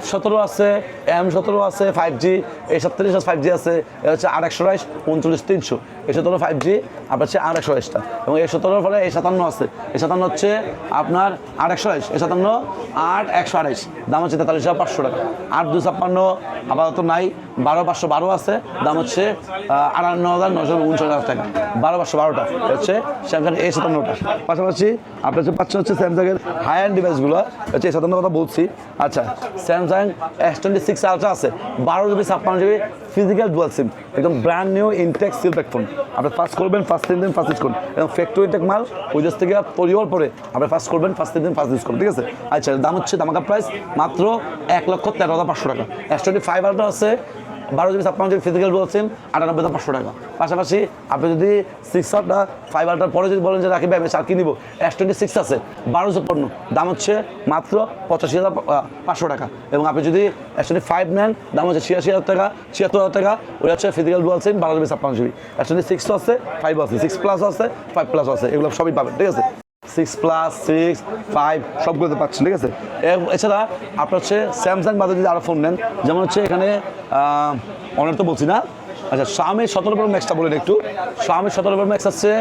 F17 আছে, M17 আছে 5G, A47 5G আছে, এটা হচ্ছে 8/128, 39,300, A17 5G আপনার হচ্ছে 8/128টা। এবং A17 পরে A57 আছে, A57 হচ্ছে আপনার 8/128, A57 8/128, দাম হচ্ছে 43,500 টাকা। 8/256 আপাতত নাই, 12/512 আছে, দাম হচ্ছে 58,959 টাকা, 12/512টা হচ্ছে স্যামসাং A57টা। পাশাপাশি আপনার হচ্ছে পাচ্ছেন হচ্ছে স্যামসাংয়ের হাই এন্ড ডিভাইসগুলো, হচ্ছে A57 কথা বলছি। আচ্ছা, স্যামসাং S26 আলট্রা আছে 12GB 56GB physical dual SIM, একদম brand new intact seal pack phone. আপনি ফার্স্ট করবেন, ফার্স্ট 3 দিন ফার্স্ট ইউজ করুন, এবং ফ্যাক্টরি ইনটেক মাল ওই দেশ থেকে তৈরি হওয়ার পরে আপনি ফার্স্ট করবেন, ফার্স্ট 3 দিন ফার্স্ট ইউজ করুন, ঠিক আছে। আচ্ছা, দাম হচ্ছে ধামাকা প্রাইস মাত্র 1,13,500 টাকা। S25 আলট্রা আছে 12GB 56GB ফিজিক্যাল ডুয়াল সিম, 98,500 টাকা। পাশাপাশি আপনি যদি 6 আলট্রা 5 আলট্রার পরে যদি বলেন যে রাখি ভাই আমি আর কি নিব, S26 আছে 12/56, দাম হচ্ছে মাত্র 85,500 টাকা। এবং আপনি যদি S25 নেন, দাম হচ্ছে 86,000 টাকা, 76,000 টাকা, ওই হচ্ছে ফিজিক্যাল ডুয়াল সিম 12GB 56GB। S26 আছে, 5 আছে, 6 প্লাস আছে, 5 প্লাস আছে, এগুলো সবই পাবেন, ঠিক আছে। 6 প্লাস 6 5 সবগুলোতে পাচ্ছেন, ঠিক আছে। এছাড়া আপনার হচ্ছে স্যামসাং বাদে যদি আরও ফোন নেন, যেমন হচ্ছে এখানে অনেক তো বলছি না। আচ্ছা, Xiaomi 17 Pro Max বলেন একটু। Xiaomi 17 Pro Max আছে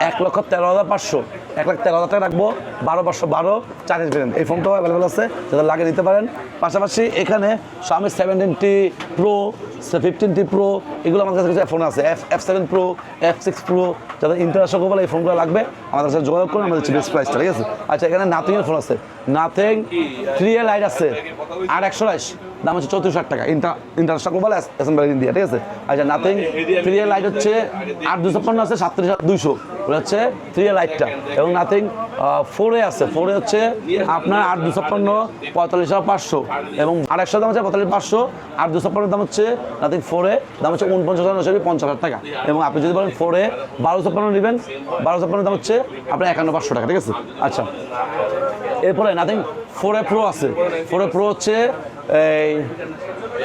1,13,500, 1,13,000 টাকা রাখবো, 12/512 চাইনিজ ভেরিয়েন্ট। এই ফোনটাও অ্যাভেলেবেল আছে, যাদের লাগে নিতে পারেন। পাশাপাশি এখানে Xiaomi 17T Pro, 15T Pro, এগুলো আমাদের কাছে কিছু ফোন আছে, F7 Pro, F6 Pro, যাদের ইন্টারন্যাশনাল গ্লোবাল এই ফোনগুলো লাগবে আমাদের সাথে যোগাযোগ করুন, আমাদের হচ্ছে বেস্ট প্রাইসটা, ঠিক আছে। আচ্ছা, এখানে নাথিংয়ের ফোন আছে, নাথিং 3A লাইট আছে 8/128, দাম হচ্ছে 34,000 টাকা, ইন্টারন্যাশনাল গ্লোবাল অ্যাসেম্বলি ইন্ডিয়া, ঠিক আছে। আচ্ছা, নাথিং 3A লাইট হচ্ছে 8/256 আছে 37,200, ওটা হচ্ছে 3A লাইটটা। এবং নাথিং 4A আছে, 4A হচ্ছে আপনার 8/256 45,500, এবং 8/100 দাম হচ্ছে 45,500, 8/256 দাম হচ্ছে নাথিং 4A, দাম হচ্ছে 49,950 টাকা। এবং আপনি যদি বলেন 4A 12/56 নেবেন, 12/56 দাম হচ্ছে আপনার 51,500 টাকা, ঠিক আছে। আচ্ছা, এরপরে নাথিং 4A Pro আছে, 4A Pro হচ্ছে এই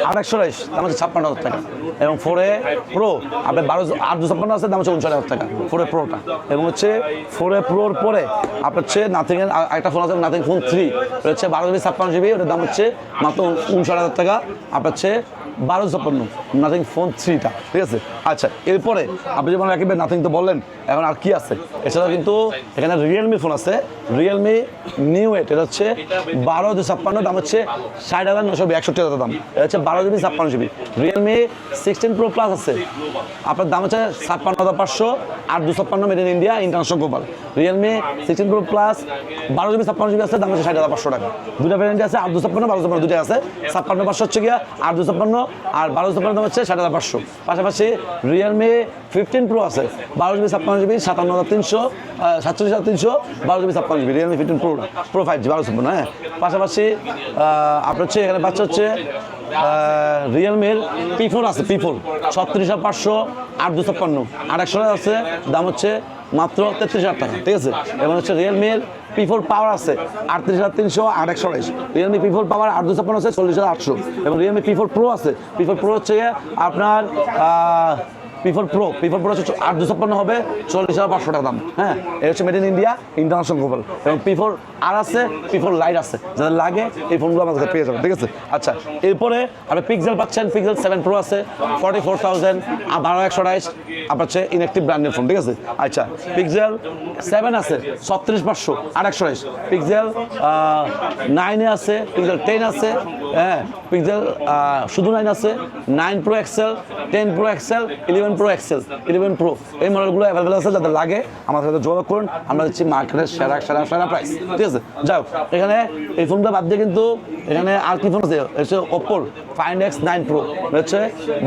8/128, দাম হচ্ছে 56,000 টাকা। এবং 4A Pro আপনার 8/256 আছে, দাম হচ্ছে 39,000 টাকা 4A Proটা। এবং হচ্ছে 4A Proর পরে আপনার হচ্ছে নাথিংয়ের একটা ফোন আছে, নাথিং ফোন 3, ওটা হচ্ছে 12GB 56GB, ওটার দাম হচ্ছে মাত্র 59,000 টাকা, আপনার হচ্ছে 12/56 নাথিং ফোন 3টা, ঠিক আছে। আচ্ছা, এরপরে আপনি যেমন রাখবেন নাথিং তো বললেন, এখন আর কি আছে? এছাড়াও কিন্তু এখানে রিয়েলমি ফোন আছে, রিয়েলমি নিউ 8, এটা হচ্ছে 12/256, দাম হচ্ছে 60,961 দাম, এটা হচ্ছে 12GB 56GB। Realme 16 Pro Plus আছে, আপনার দাম হচ্ছে 56,500, 8/256 made in India international global. Realme 16 Pro Plus 12GB 56GB আছে, দাম হচ্ছে 60,500 টাকা। দুটা ভ্যারিয়েন্ট আছে, 8/256 12/256 দুটাই আছে। 56,500 হচ্ছে গিয়া, 8/256 আর 1256 দাম হচ্ছে 6500। পাশাপাশি রিয়েলমি 15 প্রো আছে 12GB 56GB 57300 37300 12GB 56GB Realme 15 pro 5G 1256, হ্যাঁ। পাশাপাশি আপনার হচ্ছে এখানে বাচ্চা হচ্ছে রিয়েলমির P4 আছে, P4 36500 8256 800 আছে, দাম হচ্ছে মাত্র 33,000 টাকা, ঠিক আছে। এবং হচ্ছে রিয়েলমির P4 পাওয়ার আছে 38,300 828, রিয়েলমি P4 পাওয়ার 8256 আছে 40,800, এবং রিয়েলমি P4 প্রো আছে, P4 প্রো হচ্ছে আপনার P4 Pro হচ্ছে 8256 হবে 40,500 টাকা দাম, হ্যাঁ। এটা হচ্ছে made in India international global. এবং P4 আর আছে, P4 লাইট আছে, যাদের লাগে এই ফোনগুলো আমাদের কাছে পেয়ে যাবেন, ঠিক আছে। আচ্ছা, এরপরে আপনি পিক্সেল পাচ্ছেন, পিক্সেল 7 প্রো আছে 44,000 12128, আপনার হচ্ছে ইনঅ্যাক্টিভ ব্র্যান্ডের ফোন, ঠিক আছে। আচ্ছা, পিক্সেল 7 আছে 36,500 828, পিক্সেল 9 আছে, পিক্সেল 10 আছে, হ্যাঁ, পিক্সেল শুধু 9 আছে, 9 pro XL, 10 pro XL, 11 pro XL, 11 pro, এই মডেলগুলো অ্যাভেলেবেল আছে, যাদের লাগে আমাদের সাথে যোগাযোগ করুন, আমরা দিচ্ছি মার্কেটের সেরা প্রাইস, ঠিক আছে। যাই হোক, এখানে এই ফোনটা বাদ দিয়ে কিন্তু এখানে আর কি ফোন আছে, হচ্ছে ওপ্পোর Find X9 Pro, হচ্ছে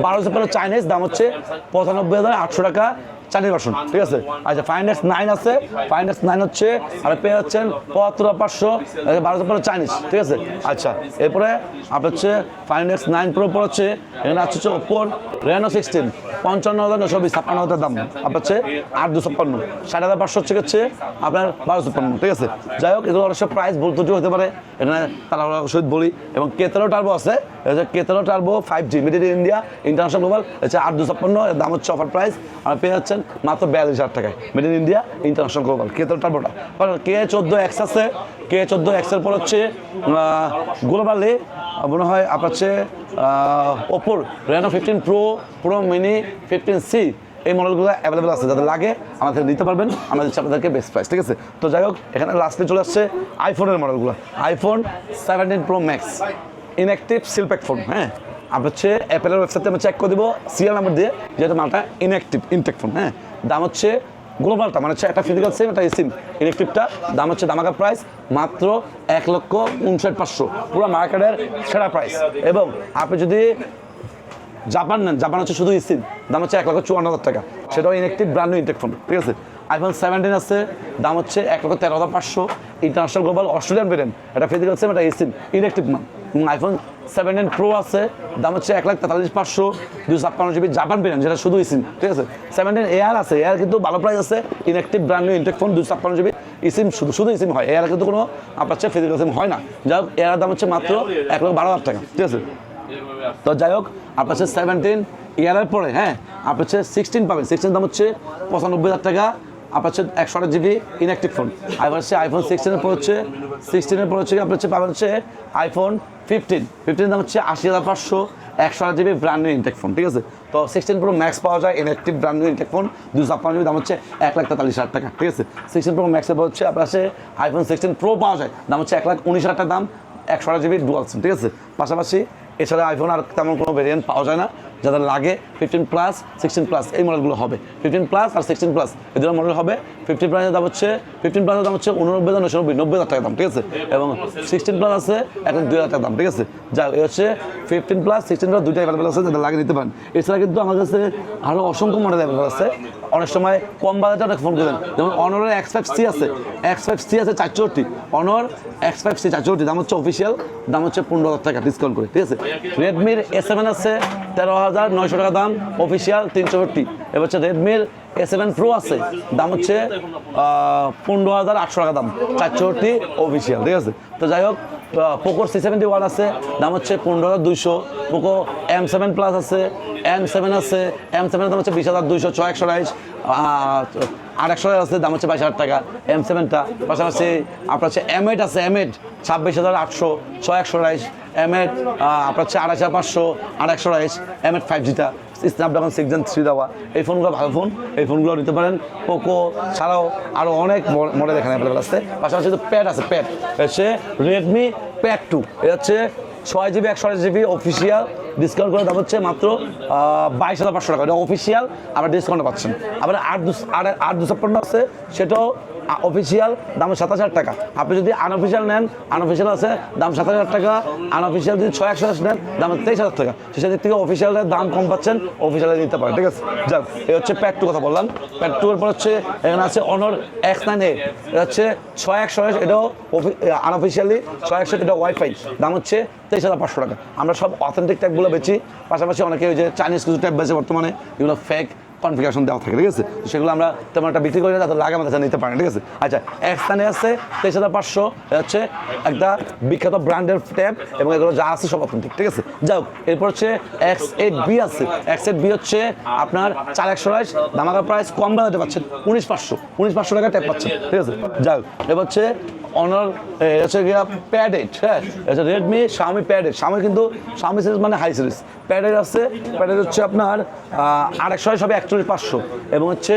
12 চাইনিজ, দাম হচ্ছে 95,800 টাকা চাইনিজ ভার্সন, ঠিক আছে। আচ্ছা, Find X9 আছে, Find X9 হচ্ছে আর পেয়ে যাচ্ছেন 75,500 12 চাইনিজ, ঠিক আছে। আচ্ছা, এরপরে আপনার হচ্ছে Find X9 Pro পর হচ্ছে এখানে আছে হচ্ছে ওপ্পোর Reno 16 55,920 56,000 দাম, আপনার হচ্ছে 8,256 60,500 হচ্ছে আপনার 1256, ঠিক আছে। যাই হোক, এগুলো অবশ্য প্রাইস ভুল ত্রুটি হতে পারে, এখানে তারা সহিত বলি। এবং K13 টার্বো আছে, K13 turbo 5G made in India international global, হচ্ছে 8,256, এর দাম হচ্ছে অফার প্রাইস, আর পেয়ে যাচ্ছেন মাত্র 42,000 টাকায় made in India international global K13 টার্বোটা। K14X আছে, K14X এর পর হচ্ছে গ্লোবালি মনে হয় আপনার হচ্ছে ওপ্পোর Reno 15 প্রো মিনি 15C, এই মডেলগুলো অ্যাভেলেবেল আছে, যাদের লাগে আমাদের নিতে পারবেন, আমরা দিচ্ছি আপনাদেরকে বেস্ট প্রাইস, ঠিক আছে। তো যাই হোক, এখানে লাস্টে চলে আসছে আইফোনের মডেলগুলো, iPhone 17 Pro Max inactive seal pack phone, হ্যাঁ। আপনার হচ্ছে অ্যাপেলের ওয়েবসাইটে আমি চেক করে দেবো সিরিয়াল নাম্বার দিয়ে, যেহেতু মালটা ইনঅ্যাক্টিভ ইনটেক ফোন, হ্যাঁ। দাম হচ্ছে গ্লোবালটা মানে হচ্ছে একটা ফিজিক্যাল সিম, একটা সিম, ইনঅ্যাক্টিভটা দাম হচ্ছে দামাকা প্রাইস মাত্র 1,59,500, পুরো মার্কেটের সেরা প্রাইস। এবং আপনি যদি জাপান নেন, জাপান হচ্ছে শুধু সিম, দাম হচ্ছে 1,54,000 টাকা, সেটাও inactive brand new intact phone, ঠিক আছে। iPhone 17 আছে, দাম হচ্ছে 1,13,500, ইন্টারন্যাশনাল গ্লোবাল অস্ট্রেলিয়ান ভেরিয়েন্ট, এটা ফিজিক্যাল সিম, এটা সিম, ইনঅ্যাক্টিভ মান। এবং iPhone 17 Pro আছে, দাম হচ্ছে 1,43,500 256GB জাপান ভেরিয়েন্ট, যেটা শুধু সিম, ঠিক আছে। 17 AR আছে, AR কিন্তু ভালো প্রাইস আছে, inactive brand new intact phone 256GB SIM, শুধু সিম হয়, AR কিন্তু কোনো আপনার হচ্ছে ফিজিক্যাল সিম হয় না। যাই হোক, AR দাম হচ্ছে মাত্র 1,12,000 টাকা, ঠিক আছে। তো যাই হোক, আপনার হচ্ছে 17 ইয়ারের পরে, হ্যাঁ, আপনার হচ্ছে 16 পাবেন, 16 দাম হচ্ছে 95,000 টাকা, আপনার হচ্ছে 128GB ইনঅ্যাক্টিভ ফোন। আবার হচ্ছে iPhone 16 পর হচ্ছে আপনার হচ্ছে পাবেন হচ্ছে iPhone 15 দাম হচ্ছে 80,500 128GB brand new intact phone, ঠিক আছে। তো 16 Pro Max পাওয়া যায় inactive brand new intact phone 256GB, দাম হচ্ছে 1,43,000 টাকা, ঠিক আছে। 16 Pro Max এর পর হচ্ছে আপনার হচ্ছে iPhone 16 Pro পাওয়া যায়, দাম হচ্ছে 1,19,000 টাকা দাম, 128GB ডুয়াল সিম, ঠিক আছে। পাশাপাশি এছাড়া আইফোন আর তেমন কোনো ভেরিয়েন্ট পাওয়া যায় না, যাদের লাগে 15 প্লাস 16 প্লাস এই মডেলগুলো হবে, 15 প্লাস আর 16 প্লাস এই দুটো মডেল হবে। 15 প্লাসের দাম হচ্ছে 90,990 টাকা দাম, ঠিক আছে। এবং 16 প্লাস আছে এখন 2,000 টাকা দাম, ঠিক আছে। যা এই হচ্ছে 15 প্লাস 16 প্লাস দুইটা অ্যাভেলেবেল আছে, যাদের লাগে নিতে পারেন। এছাড়া কিন্তু আমার কাছে আরও অসংখ্য মডেল অ্যাভেলেবেল আছে, অনেক সময় কম বাজেটে অনেক ফোন করেন, যেমন অনরের X5C আছে, X5C আছে 464, অনর X5C 464, দাম হচ্ছে অফিসিয়াল, দাম হচ্ছে 15,000 টাকা ডিসকাউন্ট করে, ঠিক আছে। রেডমির A7 আছে 13,900 টাকা দাম, অফিসিয়াল 340। এবার হচ্ছে রেডমির A7 Pro আছে, দাম হচ্ছে 15,800 টাকা দাম, 464 অফিসিয়াল, ঠিক আছে। তো যাই হোক, পোকোর C71 আছে, দাম হচ্ছে 15,200, পোকো M7 প্লাস আছে, M7 আছে, M7 এর দাম হচ্ছে 20,200 628, আর 100 আছে, দাম হচ্ছে 22,000 টাকা M7টা। পাশাপাশি আপনার হচ্ছে M8 আছে, M8 26,800 628, M8 আপনার হচ্ছে 28,500 828, M8 5Gটা স্ন্যাপড্রাগন 6 Gen 3 দেওয়া, এই ফোনগুলো ভালো ফোন, এই ফোনগুলো নিতে পারেন। পোকো ছাড়াও আরও অনেক মডেল এখানে অ্যাভেলেবেল আছে। পাশাপাশি প্যাড আছে, প্যাড হচ্ছে রেডমি প্যাড 2, এটা হচ্ছে 6GB 128GB অফিসিয়াল, ডিসকাউন্ট করে দাম হচ্ছে মাত্র 22,500 টাকা, এটা অফিসিয়াল, আবার ডিসকাউন্টে পাচ্ছেন। আবার 8,256 আছে, সেটাও অফিসিয়াল দাম 7,000 টাকা। আপনি যদি আনঅফিসিয়াল নেন, আনঅফিসিয়াল আছে দাম 7,000 টাকা, আনঅফিসিয়াল যদি 6/128 নেন দাম 23,000 টাকা। সেদিক থেকে অফিসিয়ালের দাম কম পাচ্ছেন, অফিসিয়ালে নিতে পারেন, ঠিক আছে। যাক, এই হচ্ছে প্যাড 2 কথা বললাম। প্যাড 2 এর পর হচ্ছে এখানে আছে অনর X9A, এটা হচ্ছে 6/128, এটাও আনঅফিসিয়ালি 6/128, এটা ওয়াইফাই, দাম হচ্ছে 23,500 টাকা। আমরা সব অথেন্টিক ট্যাবগুলো বেচি, পাশাপাশি অনেকে ওই যে চাইনিজ কিছু ট্যাব বেচে বর্তমানে, এগুলো ফেক কনফিগারেশন দেওয়া থাকে, ঠিক আছে। সেগুলো আমরা তেমন একটা বিক্রি করি না, তাদের লাগে আমাদের কাছে নিতে পারেন, ঠিক আছে। আচ্ছা, X9A আছে 23,500, এটা হচ্ছে একটা বিখ্যাত ব্র্যান্ডের ট্যাব এবং এগুলো যা আছে সব অথেন্টিক, ঠিক আছে। যাও, এরপর হচ্ছে X8B আছে। X8B হচ্ছে আপনার 4/128, দামাকা প্রাইস, কম বাজাতে পাচ্ছেন 19,500 টাকা ট্যাব পাচ্ছেন, ঠিক আছে। যাও, এবার হচ্ছে অনার হচ্ছে গিয়া প্যাড 8, হ্যাঁ, এটা রেডমি Xiaomi প্যাড 8। Xiaomi কিন্তু Xiaomi সিরিজ মানে হাই সিরিজ। প্যাড 8 আছে, প্যাড 8 হচ্ছে আপনার 8/128 হবে 41,500 এবং হচ্ছে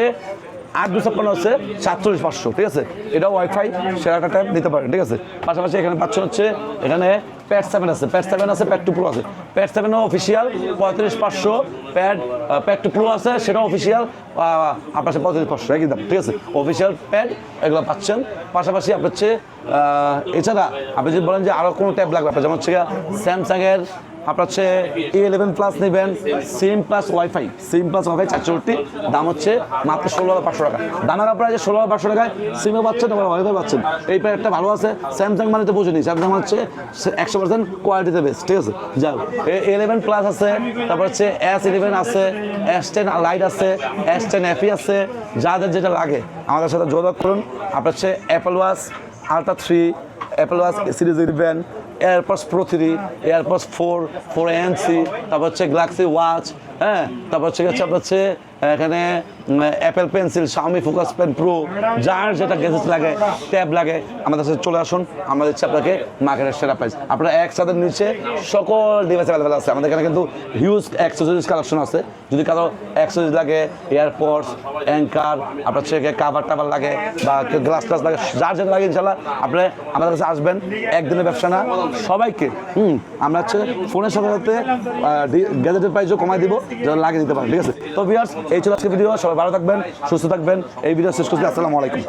8/256 আছে 47,500, ঠিক আছে। এটা ওয়াইফাই সেরাটা ট্যাব নিতে পারেন, ঠিক আছে। পাশাপাশি এখানে পাচ্ছেন হচ্ছে এখানে প্যাড 7 আছে, প্যাড 7 আছে, প্যাড 2 প্রো আছে। প্যাড 7ও অফিসিয়াল 35,500, প্যাড 2 প্রো আছে, সেটাও অফিসিয়াল আপনার 35,500 একই দাম, ঠিক আছে। অফিসিয়াল প্যাড এগুলো পাচ্ছেন। পাশাপাশি আপনার হচ্ছে এছাড়া আপনি যদি বলেন যে আরও কোনো ট্যাব লাগবে আপনার, যেমন হচ্ছে স্যামসাংয়ের আপনার হচ্ছে A11 প্লাস নেবেন, সিম প্লাস ওয়াইফাই 464, দাম হচ্ছে মাত্র 16,500 টাকা। দামের প্রায় 16,500 টাকায় সিমও পাচ্ছেন, তোমার ওয়াইফাই পাচ্ছেন। এই প্যাডটা ভালো আছে। স্যামসাং মানে তো বুঝিনি, স্যামসাং হচ্ছে 100% কোয়ালিটিতে বেস্ট, ঠিক আছে। যাও, A11 প্লাস আছে, তারপর হচ্ছে S11 আছে, S10 লাইট আছে, S10 FE আছে। যাদের যেটা লাগে আমাদের সাথে যোগাযোগ করুন। আপনার হচ্ছে Apple watch ultra 3, Apple watch series 11, AirPods pro 3, AirPods 4 ANC, তারপর হচ্ছে গ্যালাক্সি ওয়াচ, হ্যাঁ, তারপর হচ্ছে আপনার হচ্ছে এখানে Apple pencil, Xiaomi focus pen pro, যার যেটা গ্যাজেট লাগে, ট্যাব লাগে, আমাদের সাথে চলে আসুন। আমরা দিচ্ছি আপনাকে মার্কেটের সেরা প্রাইস। আপনারা একসাথে নিচে সকল ডিভাইস অ্যাভেলেবেল আছে আমাদের এখানে, কিন্তু হিউজ অ্যাক্সেসরিজ কালেকশন আছে। যদি কারো অ্যাক্সেসরিজ লাগে, এয়ারপডস, অ্যাঙ্কার, আপনার হচ্ছে কাভার টাভার লাগে বা গ্লাস টাস লাগে, যার যেটা লাগে ইনশাল্লাহ আপনি আমাদের কাছে আসবেন। একদিনের ব্যবসা না, সবাইকে আমরা হচ্ছে ফোনের সাথে সাথে গ্যাজেটের প্রাইসও কমাই দিব, যারা লাগে দিতে পারেন, ঠিক আছে। তো ভিউয়ার্স, এই ছিল আজকে ভিডিও। সবাই ভালো থাকবেন, সুস্থ থাকবেন। এই ভিডিও শেষ করছি। আসসালামু আলাইকুম।